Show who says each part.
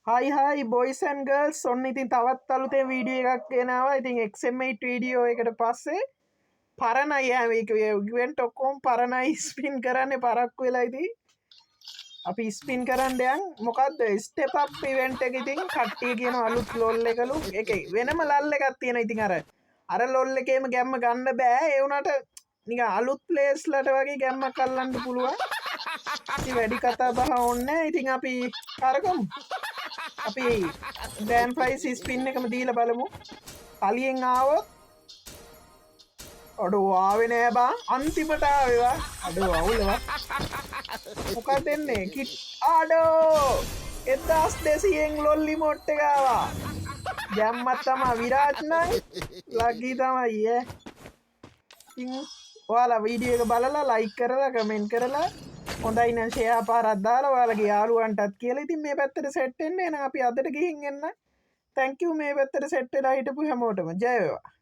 Speaker 1: High boys and girls ඔන්න ඉතින් තවත් අලුතෙන් වීඩියෝ එකක් ගෙනවා. ඉතින් XM8 වීඩියෝ එකට පස්සේ පරණයි හැම ඉවෙන්ට් ඔක්කොම පරණයි ස්පින් කරන්නේ පරක්කු වෙලා ඉතින් අපි ස්පින් කරන්න යන් මොකද්ද ස්ටෙප් අප් ඉවෙන්ට් එක ඉතින් කට්ටිය කියන අලුත් ලොල් එකලු එකේ වෙනම ලල් එකක් තියෙන ඉතින් අර ලොල් එකේම ගැම්ම ගන්න බෑ ඒ වුණාට නිකන් අලුත් ප්ලේස්ලට වගේ ගැම්මක් අල්ලන්න පුළුවන්. ඉතින් වැඩි කතා බහ ඕනේ ඉතින් අපි කරගමු. අපි ග්‍රෑන්ඩ් ප්‍රයිස් ස්පින් එකම දීලා බලමු. කලියෙන් ආවොත් අඩෝ ආවේ නෑ බං අන්තිමට ආවේවා. අඩෝ අවුලවා. මොකක්ද එන්නේ? කිට් අඩෝ 1200න් ලොල්ලි මොට් එක ආවා. ගැම්මක් තමයි විරාජ් නම් ලග්ගී තමයි ඈ. ඉතින් ඔයාලා වීඩියෝ එක බලලා ලයික් කරලා කමෙන්ට් කරලා හොඳයි නම් ෂෙයා පාරක් දාලා ඔයාලගේ යාළුවන්ටත් කියලා. ඉතින් මේ පැත්තට සෙට් වෙන්න එහෙනම් අපි අදට ගිහින් එන්න. thank you මේ පැත්තට සෙට් වෙලා හිටපු හැමෝටම ජය වේවා.